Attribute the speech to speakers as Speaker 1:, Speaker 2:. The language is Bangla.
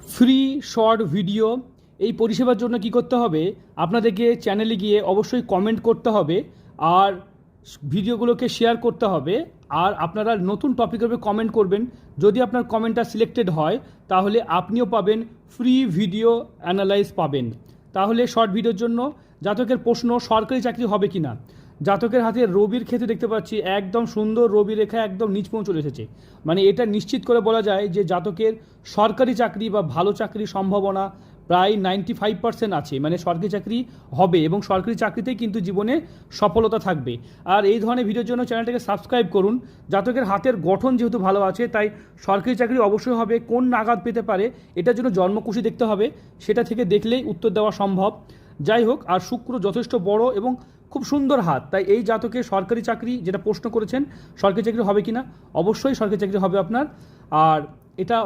Speaker 1: ফ্রি শর্ট ভিডিও এই পরিষেবার জন্য কি করতে হবে, আপনাদেরকে চ্যানেলে গিয়ে অবশ্যই কমেন্ট করতে হবে আর ভিডিওগুলোকে শেয়ার করতে হবে। আর আপনারা নতুন টপিকের উপরে কমেন্ট করবেন। যদি আপনার কমেন্টটা সিলেক্টেড হয় তাহলে আপনিও পাবেন ফ্রি ভিডিও অ্যানালাইজ পাবেন। তাহলে শর্ট ভিডিওর জন্য জাতকের প্রশ্ন, সরকারি চাকরি হবে কি না। জাতকের হাতে রবির ক্ষেত্রে দেখতে পাচ্ছি একদম সুন্দর রবি রেখা একদম নিচ পর্যন্ত চলে এসেছে। মানে এটা নিশ্চিত করে বলা যায় যে জাতকের সরকারি চাকরি বা ভালো চাকরির সম্ভাবনা প্রায় 95% আছে। মানে সরকারি চাকরি হবে এবং সরকারি চাকরিতেই কিন্তু জীবনে সফলতা থাকবে। আর এই ধরনের ভিডিওর জন্য চ্যানেলটাকে সাবস্ক্রাইব করুন। জাতকের হাতের গঠন যেহেতু ভালো আছে তাই সরকারি চাকরি অবশ্যই হবে। কোন নাগাদ পেতে পারে এটার জন্য জন্মকুশি দেখতে হবে, সেটা থেকে দেখলেই উত্তর দেওয়া সম্ভব। যাই হোক, আর শুক্র যথেষ্ট বড় এবং খুব সুন্দর হাত, তাই এই জাতকে সরকারি চাকরি যেটা প্রশ্ন করেছেন সরকারি চাকরি হবে কিনা, অবশ্যই সরকারি চাকরি হবে আপনার। আর এটা